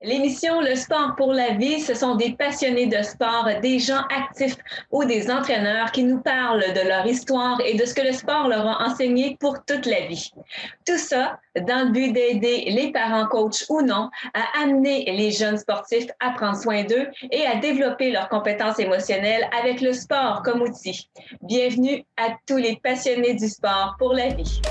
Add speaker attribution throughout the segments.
Speaker 1: L'émission Le sport pour la vie, ce sont des passionnés de sport, des gens actifs ou des entraîneurs qui nous parlent de leur histoire et de ce que le sport leur a enseigné pour toute la vie. Tout ça dans le but d'aider les parents, coachs ou non, à amener les jeunes sportifs à prendre soin d'eux et à développer leurs compétences émotionnelles avec le sport comme outil. Bienvenue à tous les passionnés du sport pour la vie.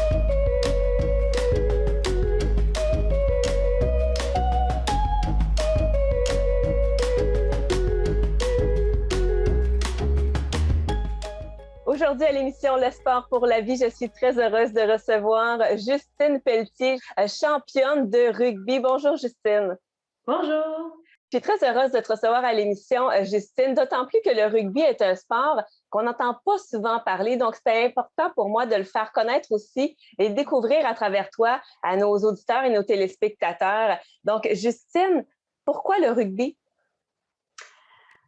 Speaker 1: Aujourd'hui, à l'émission Le sport pour la vie, je suis très heureuse de recevoir Justine Pelletier, championne de rugby. Bonjour, Justine.
Speaker 2: Bonjour.
Speaker 1: Je suis très heureuse de te recevoir à l'émission, Justine, d'autant plus que le rugby est un sport qu'on n'entend pas souvent parler. Donc, c'était important pour moi de le faire connaître aussi et découvrir à travers toi à nos auditeurs et nos téléspectateurs. Donc, Justine, pourquoi le rugby?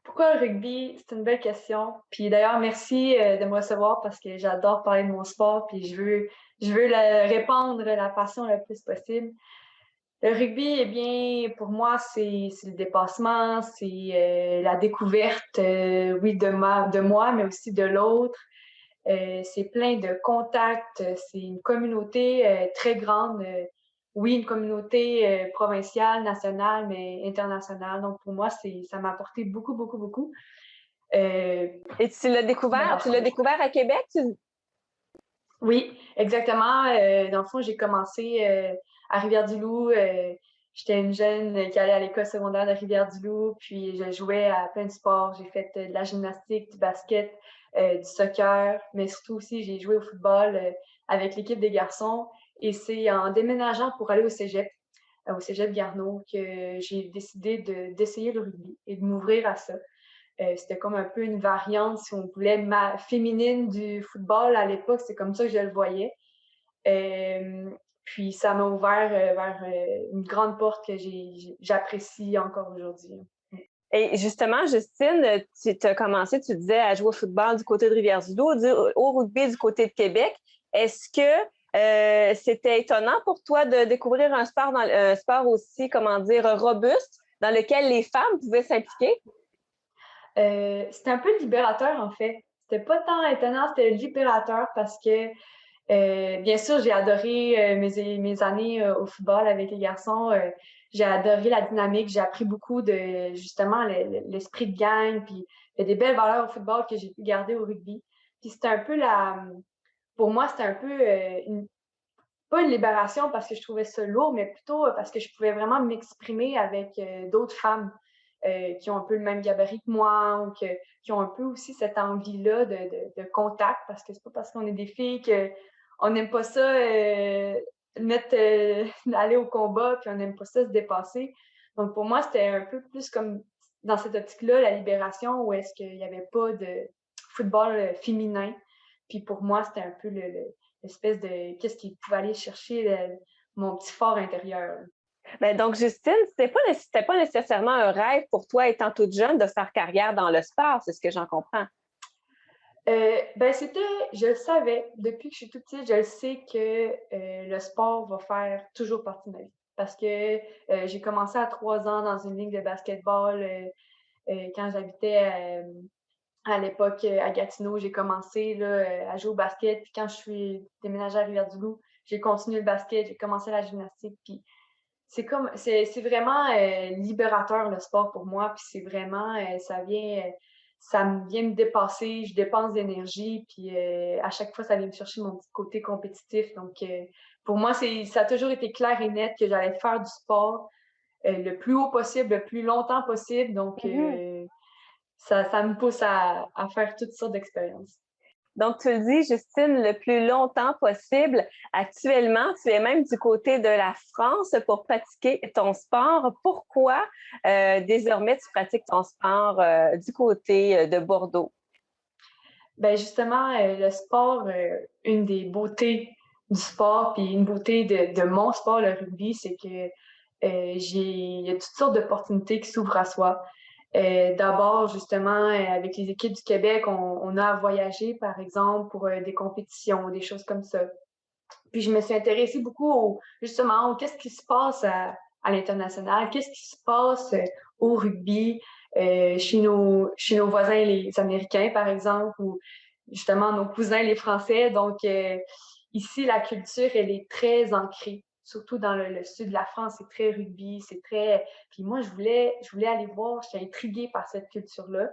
Speaker 2: Pourquoi le rugby? C'est une belle question. Puis d'ailleurs, merci de me recevoir parce que j'adore parler de mon sport puis je veux répandre la passion le plus possible. Le rugby, eh bien, pour moi, c'est le dépassement, c'est la découverte, oui, de moi, mais aussi de l'autre. C'est plein de contacts, c'est une communauté très grande. Oui, une communauté provinciale, nationale, mais internationale. Donc, pour moi, ça m'a apporté beaucoup, beaucoup, beaucoup.
Speaker 1: Et tu l'as découvert à Québec?
Speaker 2: Oui, exactement. Dans le fond, j'ai commencé à Rivière-du-Loup. J'étais une jeune qui allait à l'école secondaire de Rivière-du-Loup, puis je jouais à plein de sports. J'ai fait de la gymnastique, du basket, du soccer, mais surtout aussi, j'ai joué au football avec l'équipe des garçons. Et c'est en déménageant pour aller au cégep Garneau, que j'ai décidé d'essayer le rugby et de m'ouvrir à ça. C'était comme un peu une variante, si on voulait, féminine du football à l'époque. C'est comme ça que je le voyais. Euh, Puis ça m'a ouvert vers une grande porte que j'apprécie encore aujourd'hui.
Speaker 1: Et justement, Justine, tu as commencé, tu disais, à jouer au football du côté de Rivière-du-Loup, au rugby du côté de Québec. Est-ce que c'était étonnant pour toi de découvrir un sport aussi, comment dire, robuste, dans lequel les femmes pouvaient s'impliquer?
Speaker 2: C'était un peu libérateur, en fait. C'était pas tant étonnant, c'était libérateur parce que bien sûr, j'ai adoré mes années au football avec les garçons. J'ai adoré la dynamique. J'ai appris beaucoup de justement l'esprit de gang. Puis il y a des belles valeurs au football que j'ai pu garder au rugby. Puis c'était un peu pour moi, c'était un peu pas une libération parce que je trouvais ça lourd, mais plutôt parce que je pouvais vraiment m'exprimer avec d'autres femmes qui ont un peu le même gabarit que moi ou qui ont un peu aussi cette envie-là de contact, parce que c'est pas parce qu'on est des filles qu'on n'aime pas ça aller au combat, puis on n'aime pas ça se dépasser. Donc pour moi, c'était un peu plus comme dans cette optique-là, la libération, où est-ce qu'il n'y avait pas de football féminin. Puis pour moi, c'était un peu l'espèce de qu'est-ce qui pouvait aller chercher mon petit fort intérieur.
Speaker 1: Ben donc, Justine, c'était pas nécessairement un rêve pour toi, étant toute jeune, de faire carrière dans le sport, c'est ce que j'en comprends.
Speaker 2: Ben je le savais, depuis que je suis toute petite, je le sais que le sport va faire toujours partie de ma vie. Parce que j'ai commencé à 3 ans dans une ligue de basketball quand j'habitais à l'époque à Gatineau. J'ai commencé là, à jouer au basket. Puis quand je suis déménagée à Rivière-du-Loup, j'ai continué le basket, j'ai commencé la gymnastique. Puis c'est vraiment libérateur le sport pour moi. Puis c'est vraiment, ça me vient me dépasser, je dépense d'énergie, puis à chaque fois, ça vient me chercher mon petit côté compétitif. Donc, pour moi, ça a toujours été clair et net que j'allais faire du sport le plus haut possible, le plus longtemps possible. Donc,
Speaker 1: Mhm.
Speaker 2: ça me pousse à faire toutes sortes d'expériences.
Speaker 1: Donc, tu le dis, Justine, le plus longtemps possible. Actuellement, tu es même du côté de la France pour pratiquer ton sport. Pourquoi désormais tu pratiques ton sport du côté de Bordeaux?
Speaker 2: Ben justement, le sport, une des beautés du sport, puis une beauté de mon sport, le rugby, c'est que il y a toutes sortes d'opportunités qui s'ouvrent à soi. D'abord, justement, avec les équipes du Québec, on a à voyager, par exemple, pour des compétitions, des choses comme ça. Puis je me suis intéressée beaucoup justement, qu'est-ce qui se passe à l'international? Qu'est-ce qui se passe au rugby chez nos voisins les Américains, par exemple, ou justement nos cousins les Français? Donc, ici, la culture, elle est très ancrée. Surtout dans le sud de la France, c'est très rugby, c'est très... Puis moi, je voulais aller voir, j'étais intriguée par cette culture-là.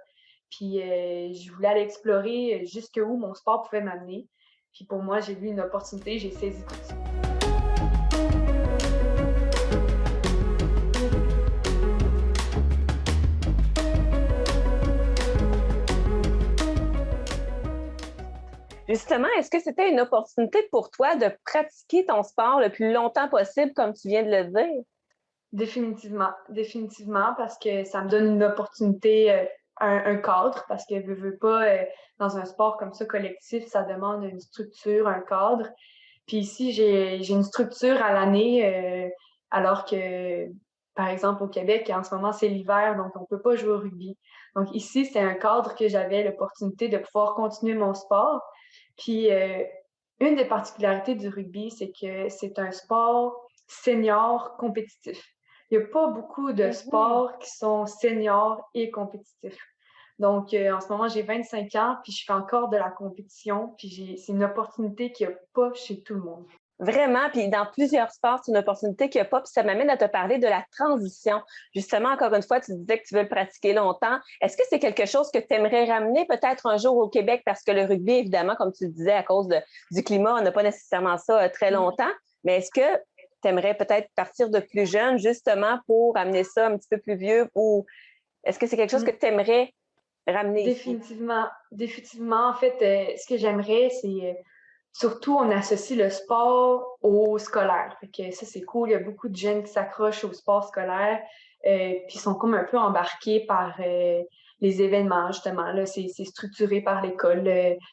Speaker 2: Puis je voulais aller explorer jusqu'où mon sport pouvait m'amener. Puis pour moi, j'ai vu une opportunité, j'ai saisi tout de suite.
Speaker 3: Justement, est-ce que c'était une opportunité pour toi de pratiquer ton sport le plus longtemps possible, comme tu viens de le dire?
Speaker 2: Définitivement, définitivement, parce que ça me donne une opportunité, un cadre, parce que veux pas, dans un sport comme ça collectif, ça demande une structure, un cadre. Puis ici, j'ai une structure à l'année, alors que, par exemple, au Québec, en ce moment, c'est l'hiver, donc on peut pas jouer au rugby. Donc ici, c'est un cadre que j'avais l'opportunité de pouvoir continuer mon sport. Puis une des particularités du rugby, c'est que c'est un sport senior compétitif. Il n'y a pas beaucoup de sports qui sont seniors et compétitifs. Donc, en ce moment, j'ai 25 ans, puis je fais encore de la compétition, puis c'est une opportunité qu'il n'y a pas chez tout le monde.
Speaker 3: Vraiment, puis dans plusieurs sports, c'est une opportunité qu'il n'y a pas. Puis ça m'amène à te parler de la transition. Justement, encore une fois, tu disais que tu veux le pratiquer longtemps. Est-ce que c'est quelque chose que tu aimerais ramener peut-être un jour au Québec? Parce que le rugby, évidemment, comme tu le disais, à cause du climat, on n'a pas nécessairement ça très longtemps. Mais est-ce que tu aimerais peut-être partir de plus jeune, justement, pour amener ça un petit peu plus vieux? Ou est-ce que c'est quelque chose que tu aimerais ramener ici?
Speaker 2: Définitivement, définitivement. En fait, ce que j'aimerais, c'est surtout on associe le sport au scolaire. Fait que ça, c'est cool. Il y a beaucoup de jeunes qui s'accrochent au sport scolaire, puis sont comme un peu embarqués par les événements, justement. Là, c'est structuré par l'école.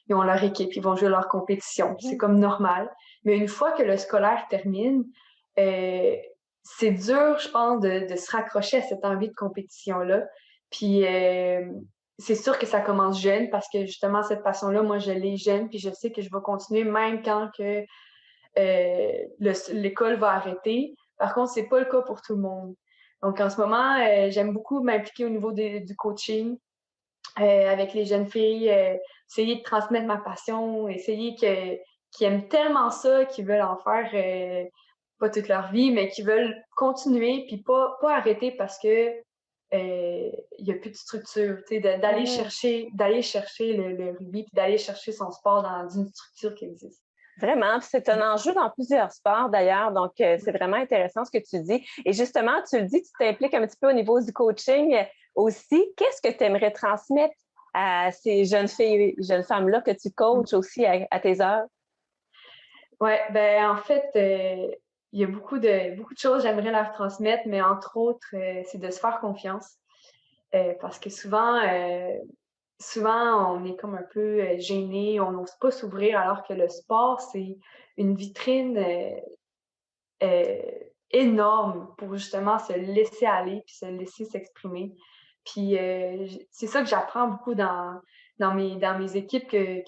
Speaker 2: Ils ont leur équipe, ils vont jouer leur compétition. C'est comme normal. Mais une fois que le scolaire termine, euh, c'est dur, je pense, de se raccrocher à cette envie de compétition-là. Puis c'est sûr que ça commence jeune parce que justement, cette passion-là, moi, je l'ai jeune, puis je sais que je vais continuer même quand que l'école va arrêter. Par contre, c'est pas le cas pour tout le monde. Donc, en ce moment, j'aime beaucoup m'impliquer au niveau du coaching avec les jeunes filles, essayer de transmettre ma passion, essayer qu'ils aiment tellement ça, qu'ils veulent en faire pas toute leur vie, mais qu'ils veulent continuer, puis pas arrêter parce que il n'y a plus de structure, tu sais, d'aller chercher le rugby, puis d'aller chercher son sport dans une structure qui existe.
Speaker 3: Vraiment, c'est un enjeu dans plusieurs sports d'ailleurs, donc c'est vraiment intéressant ce que tu dis. Et justement, tu le dis, tu t'impliques un petit peu au niveau du coaching aussi. Qu'est-ce que tu aimerais transmettre à ces jeunes filles, jeunes femmes-là que tu coaches aussi à tes heures?
Speaker 2: Ouais, ben en fait, il y a beaucoup de choses que j'aimerais leur transmettre, mais entre autres, c'est de se faire confiance. Parce que souvent, on est comme un peu gêné, on n'ose pas s'ouvrir, alors que le sport, c'est une vitrine euh, énorme pour justement se laisser aller puis se laisser s'exprimer. Puis c'est ça que j'apprends beaucoup dans mes équipes que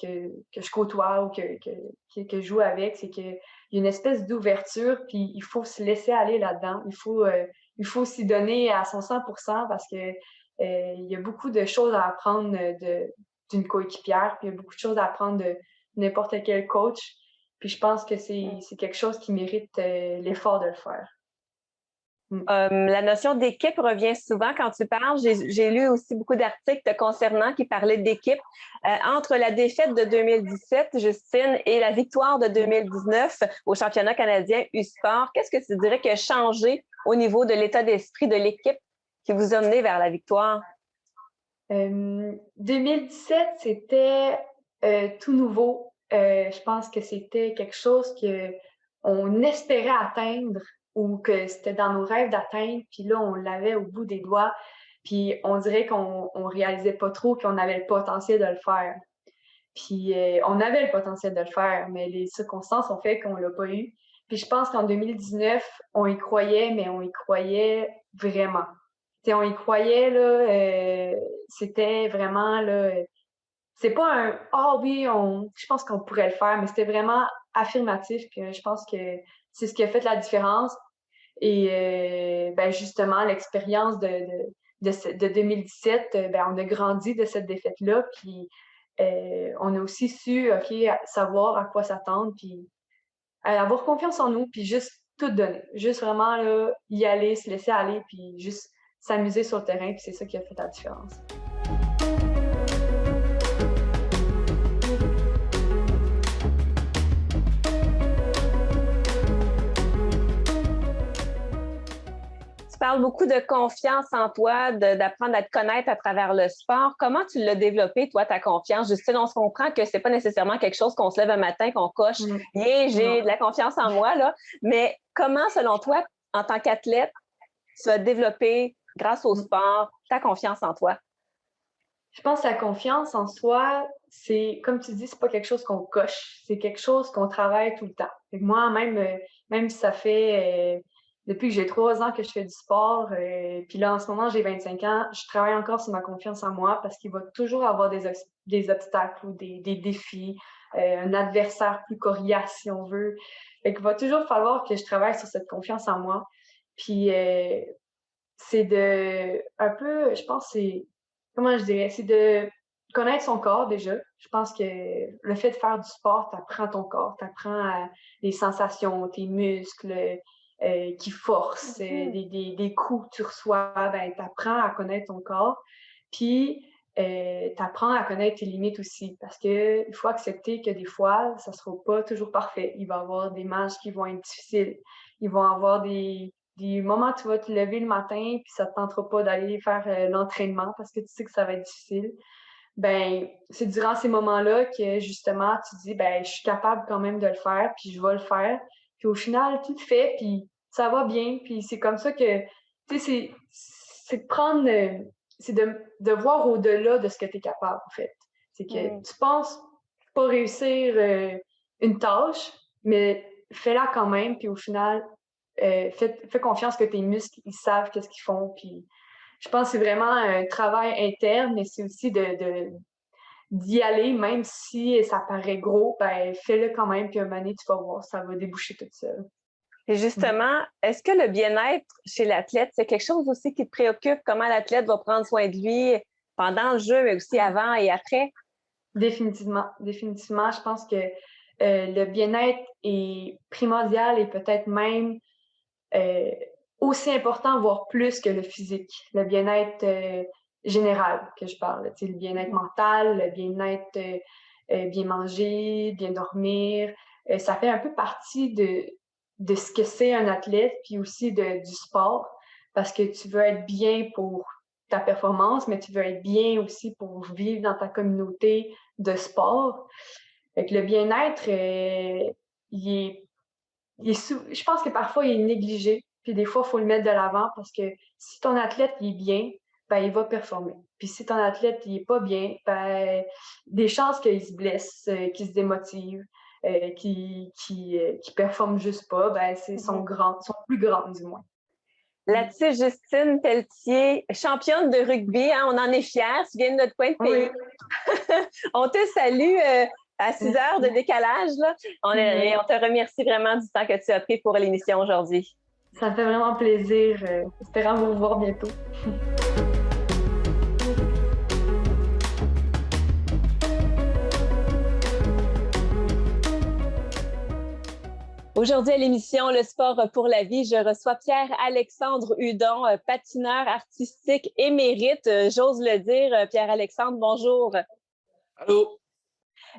Speaker 2: je côtoie ou que je joue avec, c'est qu'il y a une espèce d'ouverture, puis il faut se laisser aller là-dedans. Il faut s'y donner à son 100% parce que il y a beaucoup de choses à apprendre d'une coéquipière, puis il y a beaucoup de choses à apprendre de n'importe quel coach. Puis je pense que c'est quelque chose qui mérite l'effort de le faire.
Speaker 3: La notion d'équipe revient souvent quand tu parles. J'ai lu aussi beaucoup d'articles te concernant qui parlaient d'équipe. Entre la défaite de 2017, Justine, et la victoire de 2019 au championnat canadien U-Sport, qu'est-ce que tu dirais qui a changé au niveau de l'état d'esprit de l'équipe qui vous a mené vers la victoire?
Speaker 2: 2017, c'était tout nouveau. Je pense que c'était quelque chose qu'on espérait atteindre ou que c'était dans nos rêves d'atteindre, puis là, on l'avait au bout des doigts, puis on dirait qu'on réalisait pas trop qu'on avait le potentiel de le faire. Puis on avait le potentiel de le faire, mais les circonstances ont fait qu'on l'a pas eu. Puis je pense qu'en 2019, on y croyait, mais on y croyait vraiment. T'sais, on y croyait, là, c'était vraiment, là, c'est pas un «Ah oui, je pense qu'on pourrait le faire», mais c'était vraiment affirmatif, puis je pense que c'est ce qui a fait la différence. Et ben justement, l'expérience de 2017, ben, on a grandi de cette défaite-là, puis on a aussi su, OK, savoir à quoi s'attendre, puis avoir confiance en nous, puis juste tout donner. Juste vraiment là, y aller, se laisser aller, puis juste s'amuser sur le terrain, puis c'est ça qui a fait la différence.
Speaker 3: Tu parles beaucoup de confiance en toi, d'apprendre à te connaître à travers le sport. Comment tu l'as développé, toi, ta confiance? Justine, on se comprend que c'est pas nécessairement quelque chose qu'on se lève un matin, qu'on coche « Yeah, j'ai de la confiance en moi », là. Mais comment, selon toi, en tant qu'athlète, tu as développé, grâce au sport, ta confiance en toi?
Speaker 2: Je pense que la confiance en soi, c'est, comme tu dis, c'est pas quelque chose qu'on coche, c'est quelque chose qu'on travaille tout le temps. Fait que moi, même si ça fait depuis que j'ai 3 ans que je fais du sport, puis là, en ce moment, j'ai 25 ans, je travaille encore sur ma confiance en moi parce qu'il va toujours avoir des obstacles ou des défis, un adversaire plus coriace, si on veut. Fait qu'il va toujours falloir que je travaille sur cette confiance en moi. Puis c'est un peu, je pense, comment je dirais, c'est de connaître son corps déjà. Je pense que le fait de faire du sport, t'apprends ton corps, t'apprends les sensations, tes muscles qui forcent, des coups que tu reçois, ben, t'apprends à connaître ton corps. Puis, t'apprends à connaître tes limites aussi, parce que il faut accepter que des fois, ça sera pas toujours parfait. Il va y avoir des matchs qui vont être difficiles. Il va y avoir des moments où tu vas te lever le matin puis ça te tentera pas d'aller faire l'entraînement parce que tu sais que ça va être difficile. Ben, c'est durant ces moments-là que justement tu dis ben je suis capable quand même de le faire puis je vais le faire. Puis au final, tu le fais puis ça va bien puis c'est comme ça que tu sais c'est de prendre c'est de voir au-delà de ce que tu es capable en fait. C'est que tu penses pas réussir une tâche, mais fais-la quand même puis au final fais confiance que tes muscles, ils savent qu'est-ce qu'ils font. Puis je pense que c'est vraiment un travail interne, mais c'est aussi d'y aller, même si ça paraît gros, ben fais-le quand même, puis un moment donné, tu vas voir, ça va déboucher tout seul.
Speaker 3: Et justement, est-ce que le bien-être chez l'athlète, c'est quelque chose aussi qui te préoccupe? Comment l'athlète va prendre soin de lui pendant le jeu, mais aussi avant et après?
Speaker 2: Définitivement, définitivement. Je pense que le bien-être est primordial et peut-être même aussi important, voire plus que le physique. Le bien-être général que je parle. Le bien-être mental, le bien-être bien manger, bien dormir. Ça fait un peu partie de ce que c'est un athlète, puis aussi du sport, parce que tu veux être bien pour ta performance, mais tu veux être bien aussi pour vivre dans ta communauté de sport. Fait que le bien-être, je pense que parfois, il est négligé. Puis des fois, il faut le mettre de l'avant parce que si ton athlète il est bien, ben, il va performer. Puis si ton athlète il est pas bien, ben, des chances qu'il se blesse, qu'il se démotive, qu'il performe juste pas, ben, sont plus grandes du moins.
Speaker 3: Là-dessus, Justine Pelletier, championne de rugby, hein, on en est fiers, tu viens de notre coin de pays. Oui. On te salue à 6 heures de décalage. Là. Et on te remercie vraiment du temps que tu as pris pour l'émission aujourd'hui.
Speaker 2: Ça me fait vraiment plaisir. Espérons vous revoir bientôt.
Speaker 3: Aujourd'hui à l'émission Le sport pour la vie, je reçois Pierre-Alexandre Hudon, patineur artistique émérite. J'ose le dire. Pierre-Alexandre, bonjour.
Speaker 4: Allô?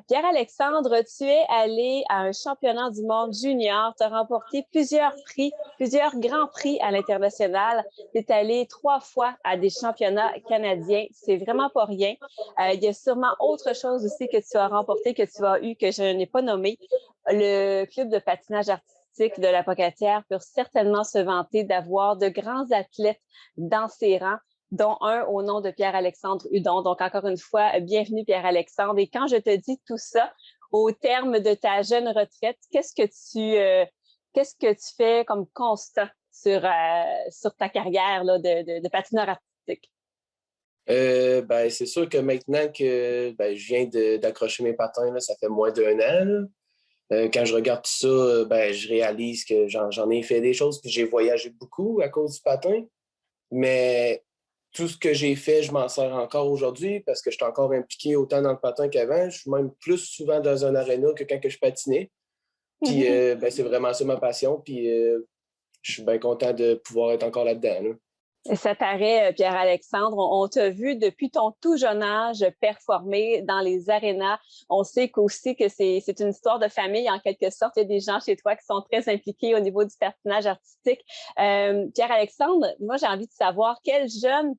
Speaker 3: Pierre-Alexandre, tu es allé à un championnat du monde junior, tu as remporté plusieurs prix, plusieurs grands prix à l'international. Tu es allé 3 fois à des championnats canadiens. C'est vraiment pas rien. Il y a sûrement autre chose aussi que tu as remporté, que tu as eu, que je n'ai pas nommé. Le club de patinage artistique de la Pocatière peut certainement se vanter d'avoir de grands athlètes dans ses rangs, dont un au nom de Pierre-Alexandre Hudon. Donc, encore une fois, bienvenue Pierre-Alexandre. Et quand je te dis tout ça, au terme de ta jeune retraite, qu'est-ce que tu fais comme constat sur ta carrière là, de patineur artistique?
Speaker 4: Ben, c'est sûr que maintenant que je viens d'accrocher mes patins, là, ça fait moins d'1 an. Quand je regarde tout ça, ben, je réalise que j'en ai fait des choses, puis j'ai voyagé beaucoup à cause du patin. Mais tout ce que j'ai fait, je m'en sers encore aujourd'hui parce que je suis encore impliqué autant dans le patin qu'avant. Je suis même plus souvent dans un aréna que quand que je patinais. Puis ben, c'est vraiment ça ma passion. Puis je suis bien content de pouvoir être encore là-dedans. Là.
Speaker 3: Et cet arrêt, Pierre-Alexandre, on t'a vu depuis ton tout jeune âge performer dans les arénas. On sait qu'aussi que c'est une histoire de famille, en quelque sorte. Il y a des gens chez toi qui sont très impliqués au niveau du patinage artistique. Pierre-Alexandre, moi, j'ai envie de savoir quel jeune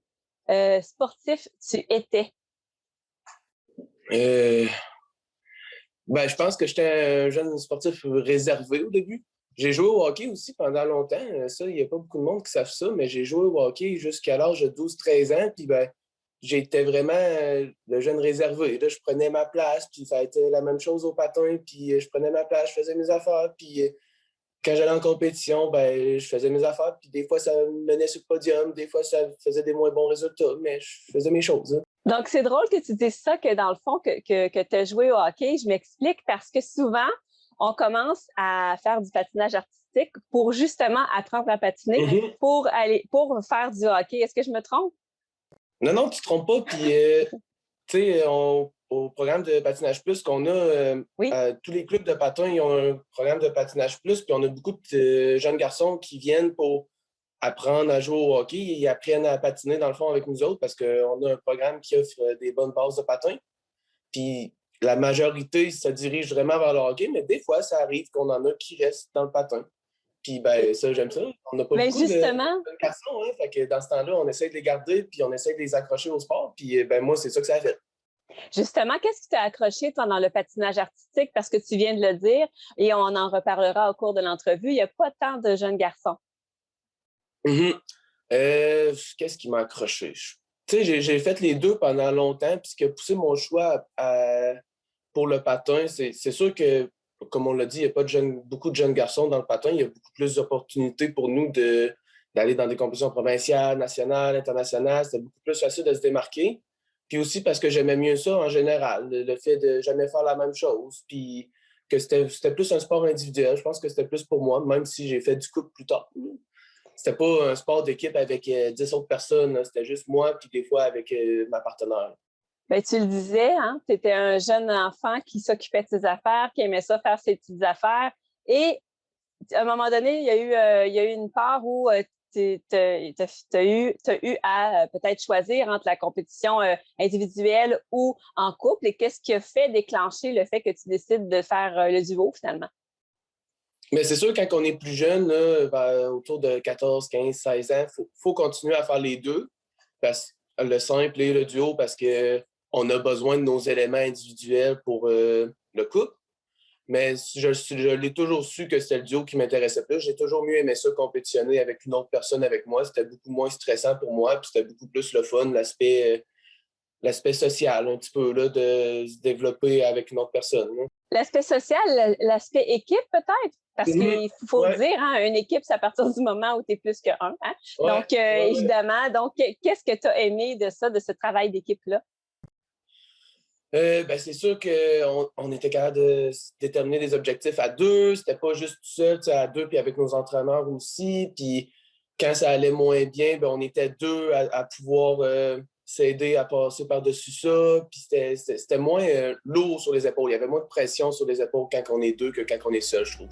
Speaker 3: sportif tu étais.
Speaker 4: Ben, je pense que j'étais un jeune sportif réservé au début. J'ai joué au hockey aussi pendant longtemps. Ça, il n'y a pas beaucoup de monde qui savent ça, mais j'ai joué au hockey jusqu'à l'âge de 12-13 ans. Puis ben, j'étais vraiment le jeune réservé. Là, je prenais ma place, puis ça a été la même chose au patin. Puis je prenais ma place, je faisais mes affaires. Puis quand j'allais en compétition, ben, je faisais mes affaires. Puis des fois, ça me menait sur le podium. Des fois, ça faisait des moins bons résultats, mais je faisais mes choses. Hein.
Speaker 3: Donc, c'est drôle que tu dises ça, que dans le fond, que tu as joué au hockey. Je m'explique parce que souvent, on commence à faire du patinage artistique pour justement apprendre à patiner, pour faire du hockey. Est-ce que je me trompe?
Speaker 4: Non, non, tu ne te trompes pas. Puis, tu sais, au programme de Patinage Plus qu'on a, tous les clubs de patin, ils ont un programme de Patinage Plus, puis on a beaucoup de jeunes garçons qui viennent pour apprendre à jouer au hockey. Ils apprennent à patiner, dans le fond, avec nous autres, parce qu'on a un programme qui offre des bonnes bases de patin. Puis, la majorité se dirige vraiment vers le hockey, mais des fois, ça arrive qu'on en a qui restent dans le patin. Puis, ben, ça, j'aime ça. On n'a pas beaucoup de garçons, hein? Fait que dans ce temps-là, on essaie de les garder, puis on essaie de les accrocher au sport. Puis, ben, moi, c'est ça que ça a fait.
Speaker 3: Justement, qu'est-ce qui t'a accroché, toi, dans le patinage artistique? Parce que tu viens de le dire, et on en reparlera au cours de l'entrevue, il n'y a pas tant de jeunes garçons.
Speaker 4: Qu'est-ce qui m'a accroché? Tu sais, j'ai fait les deux pendant longtemps, puis ce qui a poussé mon choix pour le patin, c'est sûr que, comme on l'a dit, il n'y a pas beaucoup de jeunes garçons dans le patin. Il y a beaucoup plus d'opportunités pour nous d'aller dans des compétitions provinciales, nationales, internationales. C'était beaucoup plus facile de se démarquer. Puis aussi parce que j'aimais mieux ça en général, le fait de jamais faire la même chose. Puis que c'était plus un sport individuel. Je pense que c'était plus pour moi, même si j'ai fait du couple plus tard. C'était pas un sport d'équipe avec 10 autres personnes. Là. C'était juste moi, puis des fois avec ma partenaire.
Speaker 3: Bien, tu le disais, hein? Tu étais un jeune enfant qui s'occupait de ses affaires, qui aimait ça faire ses petites affaires. Et à un moment donné, il y a eu une part où tu as eu à peut-être choisir entre la compétition individuelle ou en couple. Et qu'est-ce qui a fait déclencher le fait que tu décides de faire le duo finalement?
Speaker 4: Mais c'est sûr, quand on est plus jeune, là, autour de 14, 15, 16 ans, il faut continuer à faire les deux, le simple et le duo, parce qu'on a besoin de nos éléments individuels pour le couple. Mais je l'ai toujours su que c'était le duo qui m'intéressait plus. J'ai toujours mieux aimé ça, compétitionner avec une autre personne avec moi. C'était beaucoup moins stressant pour moi, puis c'était beaucoup plus le fun, l'aspect social, un petit peu, là, de se développer avec une autre personne. Là.
Speaker 3: L'aspect social, l'aspect équipe peut-être? Parce qu'il faut le dire, hein, une équipe, c'est à partir du moment où tu es plus qu'un. Hein? Ouais, donc, évidemment, donc, qu'est-ce que tu as aimé de ça, de ce travail d'équipe-là?
Speaker 4: Ben, c'est sûr qu'on était capable de déterminer des objectifs à deux. C'était pas juste tout seul, à deux, puis avec nos entraîneurs aussi. Puis quand ça allait moins bien, ben, on était deux à pouvoir s'aider à passer par-dessus ça. Puis c'était moins lourd sur les épaules. Il y avait moins de pression sur les épaules quand on est deux que quand on est seul, je trouve.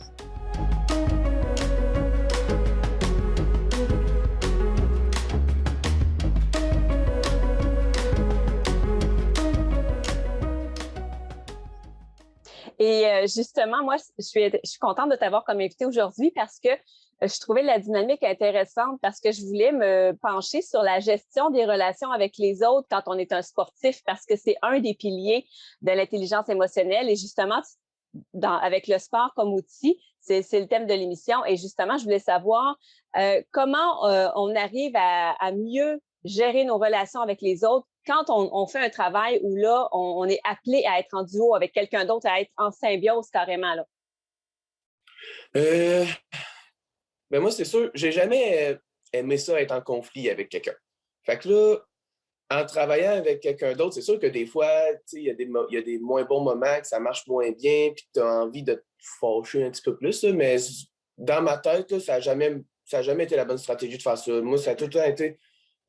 Speaker 3: Et justement, moi, je suis contente de t'avoir comme invitée aujourd'hui parce que je trouvais la dynamique intéressante parce que je voulais me pencher sur la gestion des relations avec les autres quand on est un sportif parce que c'est un des piliers de l'intelligence émotionnelle et justement, avec le sport comme outil, c'est le thème de l'émission et justement, je voulais savoir comment on arrive à mieux gérer nos relations avec les autres quand on fait un travail où là, on est appelé à être en duo avec quelqu'un d'autre, à être en symbiose carrément. Là.
Speaker 4: Ben moi, c'est sûr, j'ai jamais aimé ça être en conflit avec quelqu'un. Fait que là, en travaillant avec quelqu'un d'autre, c'est sûr que des fois, il y a des moins bons moments, que ça marche moins bien, puis tu as envie de te fâcher un petit peu plus, là, mais dans ma tête, là, ça a jamais été la bonne stratégie de faire ça. Moi, ça a tout le temps été,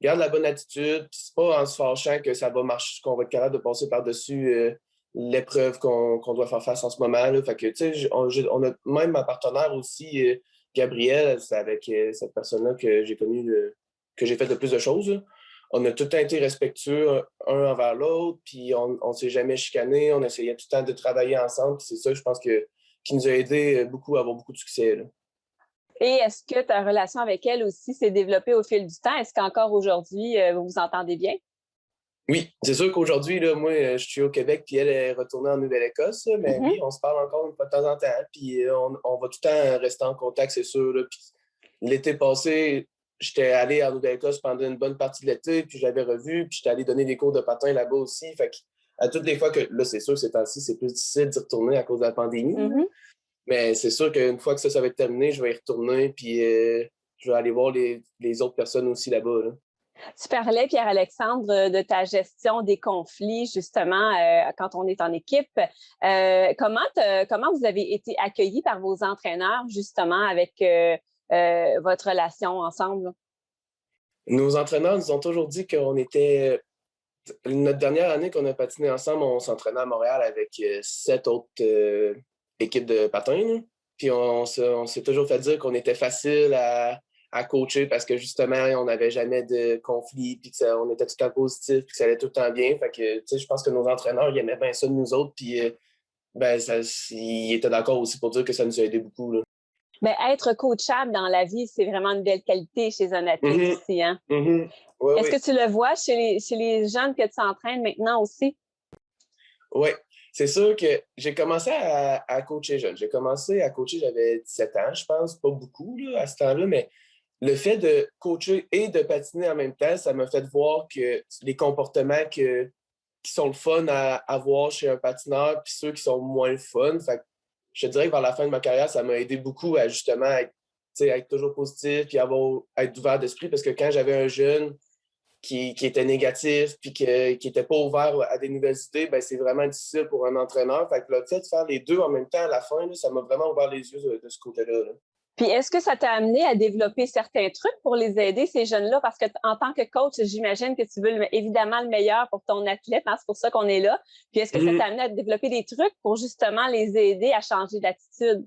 Speaker 4: garde la bonne attitude, puis c'est pas en se fâchant que ça va marcher, qu'on va être capable de passer par-dessus l'épreuve qu'on doit faire face en ce moment. Là. Fait que, tu sais, on a même ma partenaire aussi, Gabrielle, c'est avec cette personne-là que j'ai connue, que j'ai fait le plus de choses. Là. On a tout le temps été respectueux un envers l'autre, puis on s'est jamais chicané, on essayait tout le temps de travailler ensemble, puis c'est ça, je pense, qui nous a aidé beaucoup à avoir beaucoup de succès. Là.
Speaker 3: Et est-ce que ta relation avec elle aussi s'est développée au fil du temps? Est-ce qu'encore aujourd'hui, vous vous entendez bien?
Speaker 4: Oui, c'est sûr qu'aujourd'hui, là, moi, je suis au Québec, puis elle est retournée en Nouvelle-Écosse, mais oui, on se parle encore une fois de temps en temps, puis on va tout le temps rester en contact, c'est sûr. Là. Puis l'été passé, j'étais allé en Nouvelle-Écosse pendant une bonne partie de l'été, puis je l'avais revu, puis j'étais allé donner des cours de patin là-bas aussi. Fait que à toutes les fois que, là, c'est sûr, ces temps-ci, c'est plus difficile d'y retourner à cause de la pandémie, mais c'est sûr qu'une fois que ça va être terminé, je vais y retourner, puis je vais aller voir les autres personnes aussi là-bas. Là.
Speaker 3: Tu parlais, Pierre-Alexandre, de ta gestion des conflits, justement, quand on est en équipe. Comment vous avez été accueillis par vos entraîneurs, justement, avec votre relation ensemble?
Speaker 4: Nos entraîneurs nous ont toujours dit qu'on était... Notre dernière année qu'on a patiné ensemble, on s'entraînait à Montréal avec 7 autres équipes de patins. Là. Puis on s'est toujours fait dire qu'on était facile à coacher parce que justement, on n'avait jamais de conflit, puis on était tout le temps positif, puis que ça allait tout le temps bien. Fait que, tu sais, je pense que nos entraîneurs, ils aimaient bien ça de nous autres, puis ils étaient d'accord aussi pour dire que ça nous a aidé beaucoup. Là.
Speaker 3: Bien, être coachable dans la vie, c'est vraiment une belle qualité chez un athlète aussi. Hein?
Speaker 4: Ouais,
Speaker 3: Est-ce que tu le vois chez les jeunes que tu entraînes maintenant aussi?
Speaker 4: Oui, c'est sûr que j'ai commencé à coacher jeune. J'ai commencé à coacher, j'avais 17 ans, je pense, pas beaucoup là, à ce temps-là, mais le fait de coacher et de patiner en même temps, ça m'a fait voir que les comportements qui sont le fun à avoir chez un patineur, puis ceux qui sont moins le fun. Fait que je te dirais que vers la fin de ma carrière, ça m'a aidé beaucoup à justement être toujours positif puis être ouvert d'esprit parce que quand j'avais un jeune qui était négatif puis qui n'était pas ouvert à des nouvelles idées, ben, c'est vraiment difficile pour un entraîneur. Fait que le fait de faire les deux en même temps à la fin, là, ça m'a vraiment ouvert les yeux de ce côté-là. Là.
Speaker 3: Puis est-ce que ça t'a amené à développer certains trucs pour les aider, ces jeunes-là? Parce que en tant que coach, j'imagine que tu veux évidemment le meilleur pour ton athlète, hein? C'est pour ça qu'on est là. Puis est-ce que ça t'a amené à développer des trucs pour justement les aider à changer d'attitude?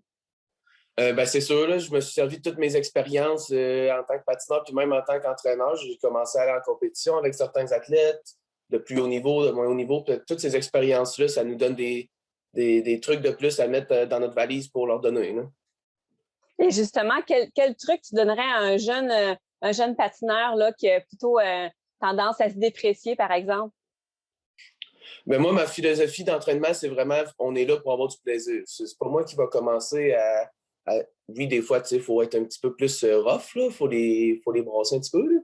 Speaker 4: Ben, c'est sûr, là, je me suis servi de toutes mes expériences en tant que patineur, puis même en tant qu'entraîneur. J'ai commencé à aller en compétition avec certains athlètes de plus haut niveau, de moins haut niveau. Puis, toutes ces expériences-là, ça nous donne des trucs de plus à mettre dans notre valise pour leur donner. Là.
Speaker 3: Et justement, quel truc tu donnerais à un jeune patineur là, qui a plutôt tendance à se déprécier, par exemple?
Speaker 4: Mais moi, ma philosophie d'entraînement, c'est vraiment, on est là pour avoir du plaisir. C'est pas moi qui va commencer oui, des fois, il faut être un petit peu plus rough, il faut les brasser un petit peu. Là.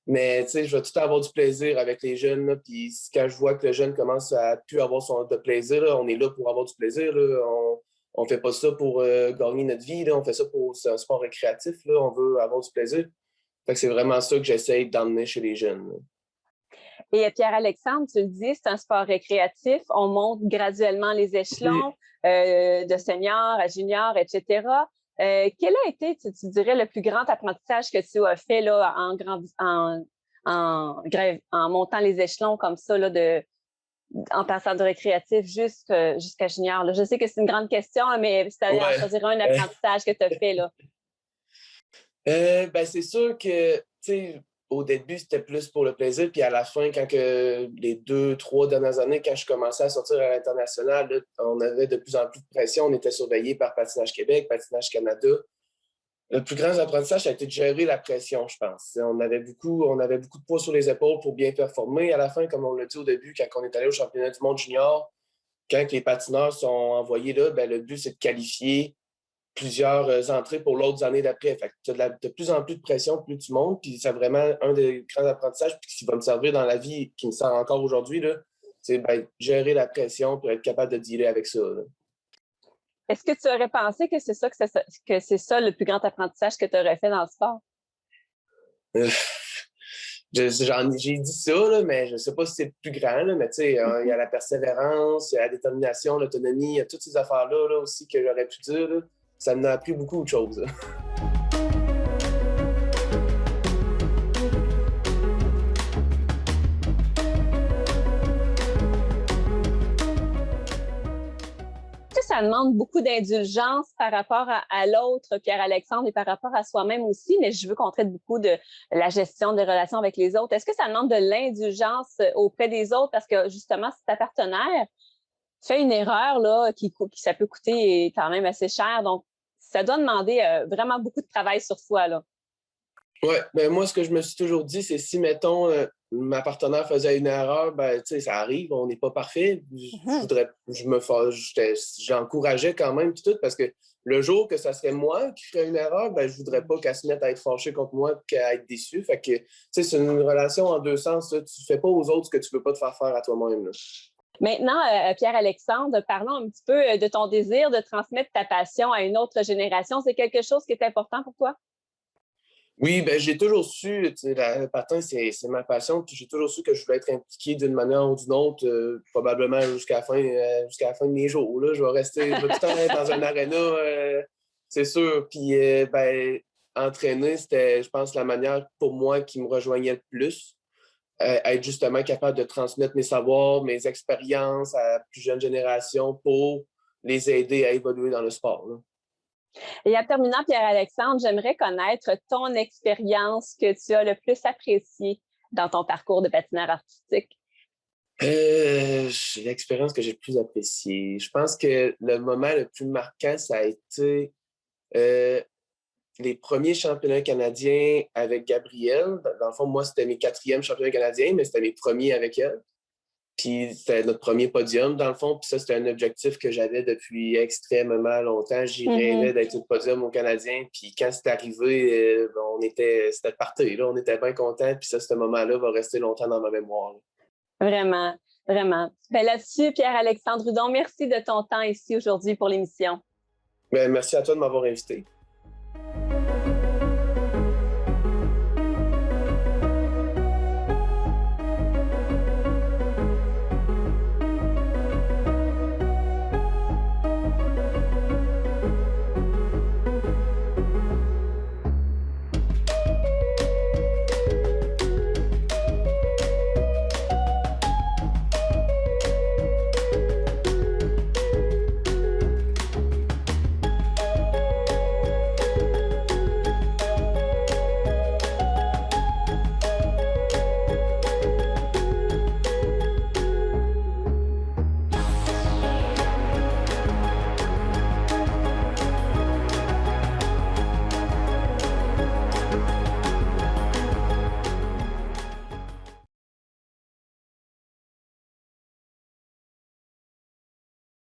Speaker 4: Mais je vais tout le temps avoir du plaisir avec les jeunes. Là, puis quand je vois que le jeune commence à plus avoir de plaisir, là, on est là pour avoir du plaisir. Là. On fait pas ça pour gagner notre vie. Là. On fait ça c'est un sport récréatif. Là. On veut avoir du plaisir. Fait que c'est vraiment ça que j'essaie d'emmener chez les jeunes. Là.
Speaker 3: Et Pierre-Alexandre, tu le dis, c'est un sport récréatif. On monte graduellement les échelons de senior à junior, etc. Quel a été, tu dirais, le plus grand apprentissage que tu as fait là, en montant les échelons comme ça, là, en passant du récréatif jusqu'à junior? Là? Je sais que c'est une grande question, mais si tu avais à choisir un apprentissage que tu as fait, là.
Speaker 4: Ben, c'est sûr que, tu sais, au début, c'était plus pour le plaisir. Puis à la fin, les 2-3 dernières années, quand je commençais à sortir à l'international, là, on avait de plus en plus de pression. On était surveillé par Patinage Québec, Patinage Canada. Le plus grand apprentissage, ça a été de gérer la pression, je pense. On avait beaucoup de poids sur les épaules pour bien performer. À la fin, comme on l'a dit au début, quand on est allé au championnat du monde junior, quand les patineurs sont envoyés là, ben, le but, c'est de qualifier plusieurs entrées pour l'autre année d'après. Fait que tu as de plus en plus de pression, plus tu montes, puis c'est vraiment un des grands apprentissages qui va me servir dans la vie, qui me sert encore aujourd'hui, là, c'est gérer la pression pour être capable de dealer avec ça. Là.
Speaker 3: Est-ce que tu aurais pensé que c'est ça le plus grand apprentissage que tu aurais fait dans le sport?
Speaker 4: J'ai dit ça, là, mais je ne sais pas si c'est le plus grand, là, mais tu sais, il y a la persévérance, il y a la détermination, l'autonomie, il y a toutes ces affaires-là là, aussi que j'aurais pu dire. Là. Ça m'a appris beaucoup de choses. Là.
Speaker 3: Ça demande beaucoup d'indulgence par rapport à l'autre, Pierre-Alexandre, et par rapport à soi-même aussi, mais je veux qu'on traite beaucoup de la gestion des relations avec les autres. Est-ce que ça demande de l'indulgence auprès des autres? Parce que justement, si ta partenaire fait une erreur là, qui ça peut coûter quand même assez cher, donc ça doit demander vraiment beaucoup de travail sur soi, là.
Speaker 4: Oui, ben moi, ce que je me suis toujours dit, c'est si, mettons, ma partenaire faisait une erreur, ben, tu sais, ça arrive, on n'est pas parfait. J'encourageais quand même tout, parce que le jour que ça serait moi qui ferais une erreur, ben, je voudrais pas qu'elle se mette à être fâchée contre moi et qu'à être déçue. Fait que, tu sais, c'est une relation en deux sens, là. Tu fais pas aux autres ce que tu veux pas te faire faire à toi-même, là.
Speaker 3: Maintenant, Pierre-Alexandre, parlons un petit peu de ton désir de transmettre ta passion à une autre génération. C'est quelque chose qui est important pour toi?
Speaker 4: Oui, ben j'ai toujours su, tu sais, le patin, c'est ma passion, puis j'ai toujours su que je voulais être impliqué d'une manière ou d'une autre, probablement jusqu'à la fin de mes jours. Là. Je vais tout le temps être dans un aréna, c'est sûr. Puis, ben, entraîner, c'était, je pense, la manière pour moi qui me rejoignait le plus. Être justement capable de transmettre mes savoirs, mes expériences à la plus jeune génération pour les aider à évoluer dans le sport. Là.
Speaker 3: Et en terminant, Pierre-Alexandre, j'aimerais connaître ton expérience que tu as le plus appréciée dans ton parcours de patineur artistique.
Speaker 4: L'expérience que j'ai le plus appréciée. Je pense que le moment le plus marquant, ça a été les premiers championnats canadiens avec Gabrielle. Dans le fond, moi, c'était mes 4e championnats canadiens, mais c'était mes premiers avec elle. Puis c'était notre premier podium, dans le fond. Puis ça, c'était un objectif que j'avais depuis extrêmement longtemps. J'y rêvais d'être au podium au Canadien. Puis quand c'est arrivé, c'était parti. Là, on était bien contents. Puis ça, ce moment-là va rester longtemps dans ma mémoire. Là.
Speaker 3: Vraiment, vraiment. Ben là-dessus, Pierre-Alexandre Hudon, merci de ton temps ici aujourd'hui pour l'émission.
Speaker 4: Ben, merci à toi de m'avoir invité.